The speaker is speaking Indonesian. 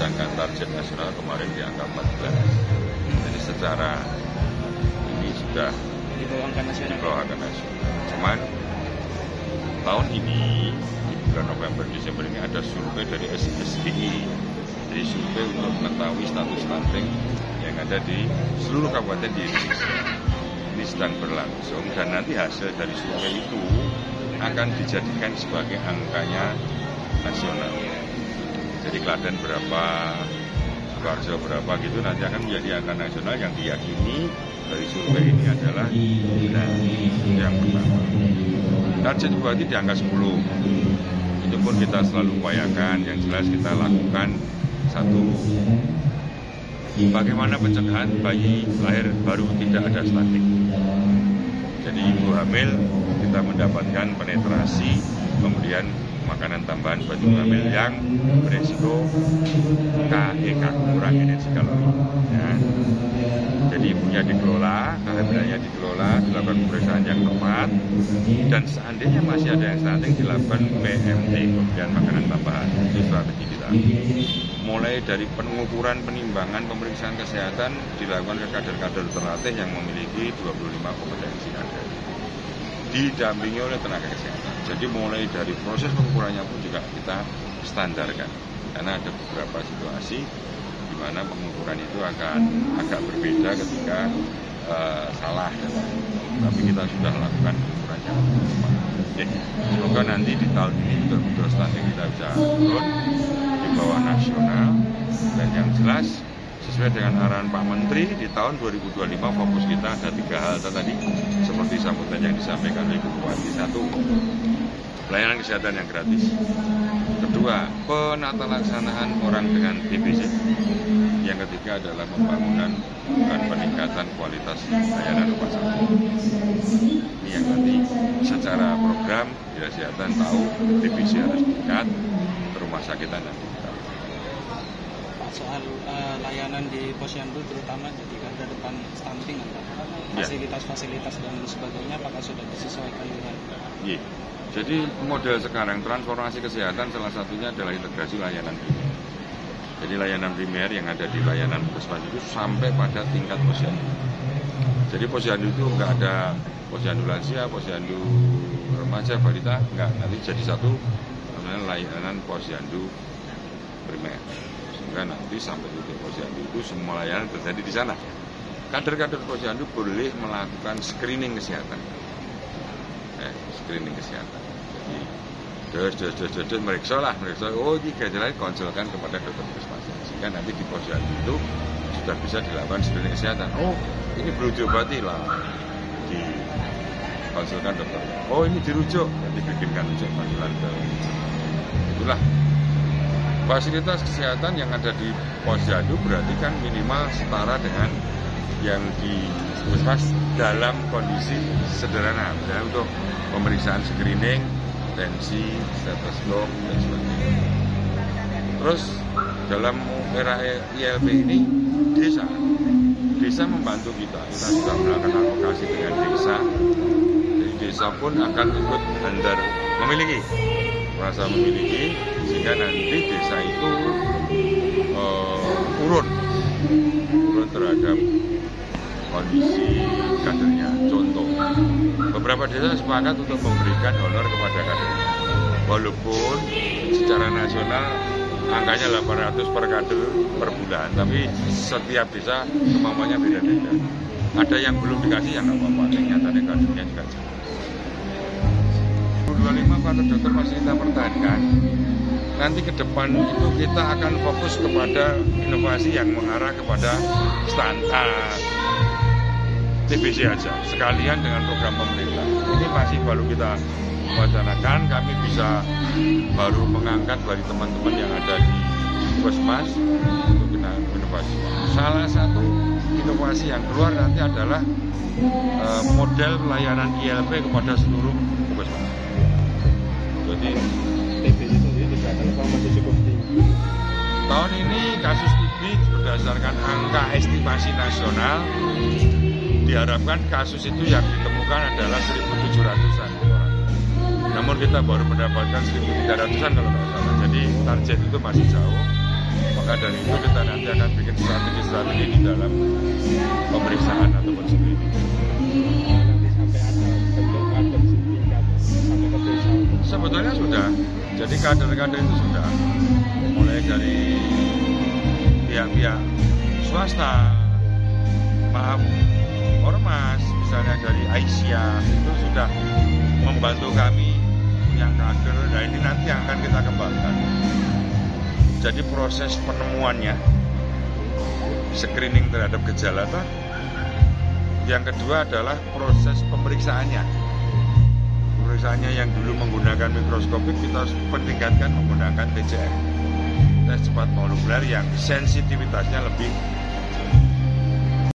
sedangkan target nasional kemarin di angka 14. Jadi secara ini sudah di bawah angka nasional. Cuman tahun ini di bulan November Desember ini ada survei dari SSDI, jadi survei untuk mengetahui status stunting yang ada di seluruh kabupaten di Indonesia. Ini sedang berlangsung dan nanti hasil dari survei itu akan dijadikan sebagai angkanya nasional. Jadi Klaten berapa, Sukoharjo berapa gitu nanti akan menjadi angka nasional yang diyakini dari survei ini adalah benar. Yang pertama. Target bupati di angka 10. Itu pun kita selalu upayakan, yang jelas kita lakukan satu, bagaimana pencegahan bayi lahir baru tidak ada stunting. Jadi ibu hamil kita mendapatkan penetrasi, kemudian makanan tambahan buat ibu hamil yang beresiko KEK, kurang energi kalori. Ya. Jadi ibunya dikelola, kehamilannya dikelola, dilakukan pemeriksaan yang tepat, dan seandainya masih ada yang stunting dilakukan PMT, pemberian makanan tambahan. Itu strategi kita. Mulai dari pengukuran, penimbangan, pemeriksaan kesehatan dilakukan ke kader-kader terlatih yang memiliki 25 kompetensi ada. Didampingi oleh tenaga kesehatan. Jadi mulai dari proses pengukurannya pun juga kita standarkan. Karena ada beberapa situasi di mana pengukuran itu akan agak berbeda ketika salah. Tapi kita sudah lakukan pengukurannya. Semoga nanti di tahun ini betul-betul stunting kita bisa turun di bawah nasional. Dan yang jelas sesuai dengan arahan Pak Menteri di tahun 2025 fokus kita ada 3 hal tadi seperti sambutan yang disampaikan oleh Bupati. 1, pelayanan kesehatan yang gratis. 2, penata laksanaan orang dengan TBC. Yang ketiga adalah pembangunan dan peningkatan kualitas layanan rumah sakit. Ini yang nanti secara program di kesehatan tahu TBC harus meningkat, rumah sakitan nanti kita. Soal layanan di Posyandu terutama jadi garda depan stunting, fasilitas-fasilitas dan sebagainya apakah sudah disesuaikan dengan? Iya. Jadi model sekarang transformasi kesehatan salah satunya adalah integrasi layanan primer. Jadi layanan primer yang ada di layanan puskesmas itu sampai pada tingkat posyandu. Jadi posyandu itu enggak ada posyandu lansia, posyandu remaja, balita, enggak. Nanti jadi satu layanan posyandu primer. Sehingga nanti sampai titik posyandu itu semua layanan terjadi di sana. Kader-kader posyandu boleh melakukan screening kesehatan. Screening kesehatan. Jadi meriksa, oh ini gejala konsulkan kepada dokter puskesmas. Sehingga nanti di posyandu itu sudah bisa dilakukan screening kesehatan. Oh ini perlu diobati lah, dikonsulkan dokter. Oh ini dirujuk, nanti bikinkan rujuk panggilan ke. Itulah fasilitas kesehatan yang ada di posyandu berarti kan minimal setara dengan yang di puskesmas dalam kondisi sederhana. Misalnya untuk pemeriksaan screening, tensi, stetoskop, dan sebagainya. Terus dalam era ILP ini desa membantu kita sudah melakukan advokasi dengan desa. Jadi desa pun akan ikut bandar merasa memiliki, sehingga nanti desa itu urun terhadap kondisi kadernya. Contoh, beberapa desa sepakat untuk memberikan honor kepada kadernya. Walaupun secara nasional angkanya 800 per kader per bulan, tapi setiap desa kemampuannya beda-beda. Ada yang belum dikasih, yang apa-apa, nyatanya kadernya juga. 25 kader dokter masih kita pertahankan. Nanti ke depan itu kita akan fokus kepada inovasi yang mengarah kepada standar TBC aja, sekalian dengan program pemerintah. Ini masih baru kita wacanakan, kami bisa baru mengangkat dari teman-teman yang ada di puskesmas untuk inovasi. Salah satu inovasi yang keluar nanti adalah model pelayanan ILP kepada seluruh puskesmas. Jadi TBC sendiri di Klaten masih cukup tinggi. Tahun ini kasus TB berdasarkan angka estimasi nasional diharapkan kasus itu yang ditemukan adalah 1.700-an orang. Namun kita baru mendapatkan 1.300-an kalau tidak salah. Jadi target itu masih jauh. Maka dari itu kita nanti akan bikin strategi-strategi di dalam pemeriksaan ataupun screening. Nanti sampai ada bentuk kader tingkat sampai ke desa. Sebetulnya sudah. Jadi kader-kader itu sudah mulai dari pihak-pihak swasta, maaf, ormas, misalnya dari Aisyah itu sudah membantu kami yang kader. Nah ini nanti yang akan kita kembangkan. Jadi proses penemuannya, screening terhadap gejala, yang kedua adalah proses pemeriksaannya. Pemeriksaannya yang dulu menggunakan mikroskopik kita peningkatkan menggunakan TCM, tes cepat molekuler yang sensitivitasnya lebih